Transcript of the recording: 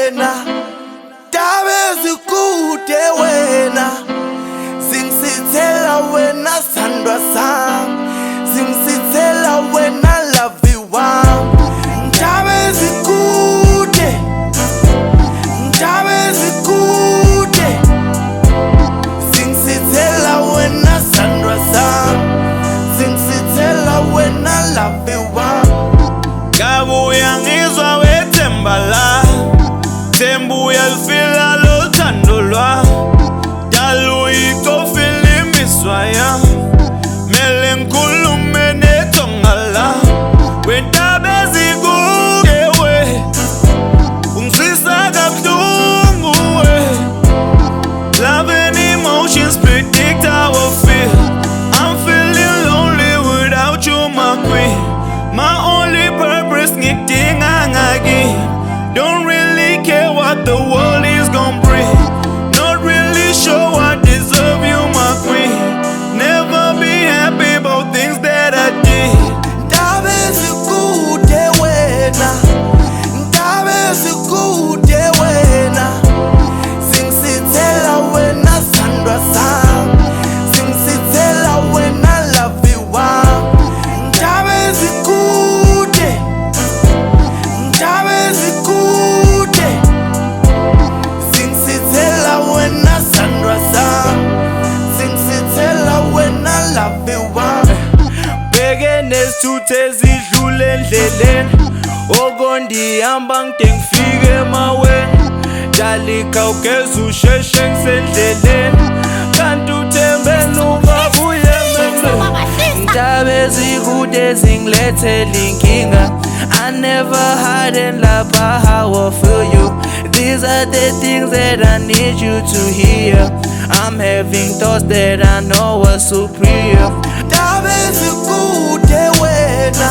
wena, ndaba ezikude wena, zingizithela wena sandwa sami, zingizithela wena love wami. Ndaba ezikude, ndaba ezikude, zingizithela wena sandwa sami, zingizithela wena love wami. Ngabuya ngizwa wethemba la, thembuya lifila lothando lwa, dalo ikofile imiswa ya, mele ngikhulume nethonga la, wendaba ezikude we, ungizwisa kabuhlungu we. Love and emotions predict how I feel. I'm feeling lonely without you, my queen. My only purpose, ngidinga ngaki. Don't really care what the world is gonna bring. Not really sure I deserve you, my queen. Never be happy about things that I did. Ndaba ezikude wena, ndaba ezikude wena, zingizithela wena sandwa sami, zingizithela wena love wami. Ndaba ezikude, ndaba ezikude, zingizithela wena sandwa sami, zingizithela wena love wami. Bheke nesithutha ezidlule endleleni, okondihamba ngide ngifike emaweni. Dalika ugeza usheshe ngisendleleni, kanti uthembeni ungabuye emendweni. Ndaba ezikude zingilethela inkinga, I never had in love how I feel you. These are the things that I need you to hear. I'm having thoughts that I know are superior. Ndaba ezikude wena,